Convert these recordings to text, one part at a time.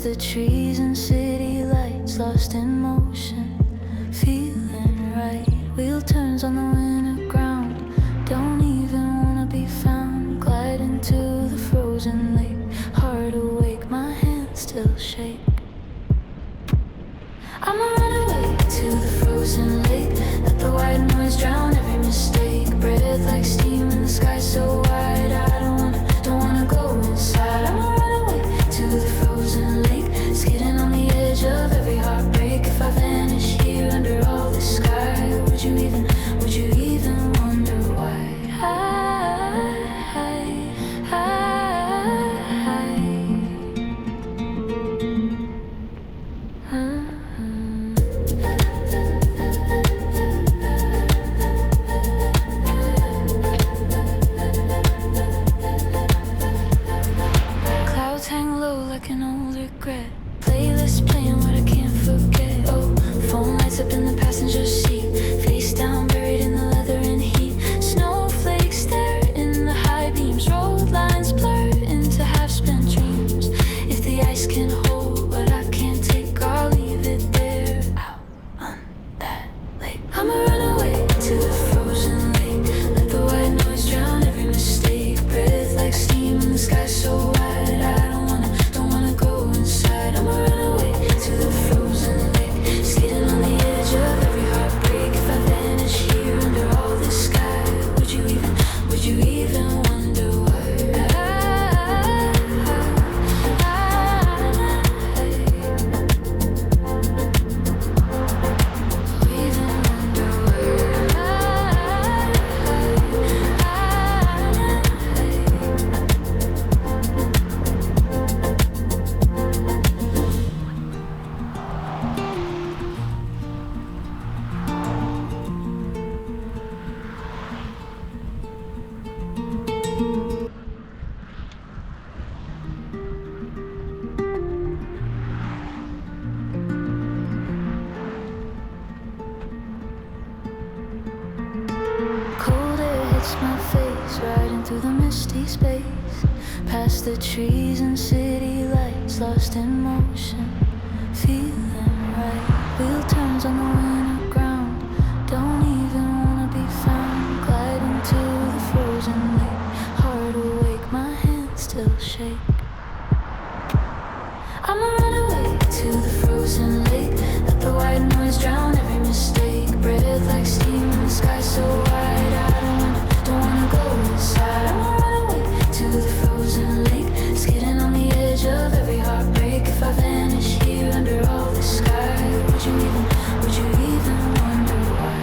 Past the trees and city lights, lost in motion, feeling right. Wheel turns on the winter ground, don't even wanna be found. Glide into the frozen lake, hard awake, my hands still shake. I'ma run away to the frozen lake, let the white noise drown every mistake. Breath like steam in the sky so wide, I don't wanna go inside. I'ma run away to the frozen lake, skidding on the edge of every heartbreak. If I vanish here under all the sky, would you even wonder why? Clouds hang low like an old regret. Playlist playing what I can't forget. Oh, phone lights up in the passenger seat. Face down, buried in the leather and heat. Snowflakes stare in the high beams. Road lines blur into half-spent dreams. If the ice can hold what I can't take, I'll leave it there. Out on that lake, I'ma run away to the frozen lake. Let the white noise drown every mistake. Breath like steam in the sky so wide, I don't wanna go inside. I'ma run away to the frozen lake, skating on the edge of every heartbreak. If I vanish here under all this sky, would you even wonder why? Cold air hits my face, riding through the misty space. Past the trees and city lights, lost in motion, feeling right. Wheel turns on the winter ground, don't even wanna be found. Glide into the frozen lake, hard awake, my hands still shake. I'ma run away to the frozen lake, let the white noise drown every mistake. Breath like steam in the sky so wide, I don't wanna go inside. I'ma run away to the frozen lake, skidding on the edge of every heartbreak. If I vanish here under all the sky, would you even wonder why?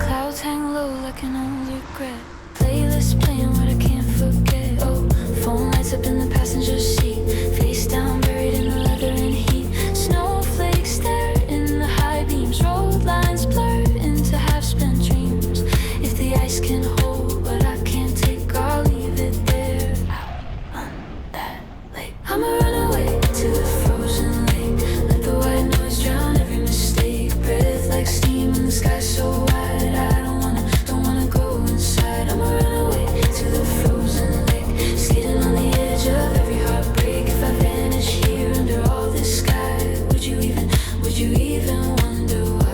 Clouds hang low like an old regret. Playlist playing what I can't forget. Oh, phone lights up in the passenger seat. Face down, buried in the leather and heat. Snowflakes stare in the high beams. Road lines blur into half-spent dreams. If the ice can hold what I can't take, I'll leave it there. Out on that lake, I'ma run away to the frozen lake. Let the white noise drown every mistake. Breath like steam in the sky so wide, I don't wanna go inside. I'ma run away to the frozen lake, skating on the edge of every heartbreak. If I vanish here under all this sky, would you even wonder why?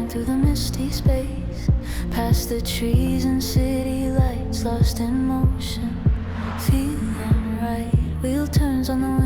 Through the misty space, past the trees and city lights, lost in motion, feeling right. Wheel turns on the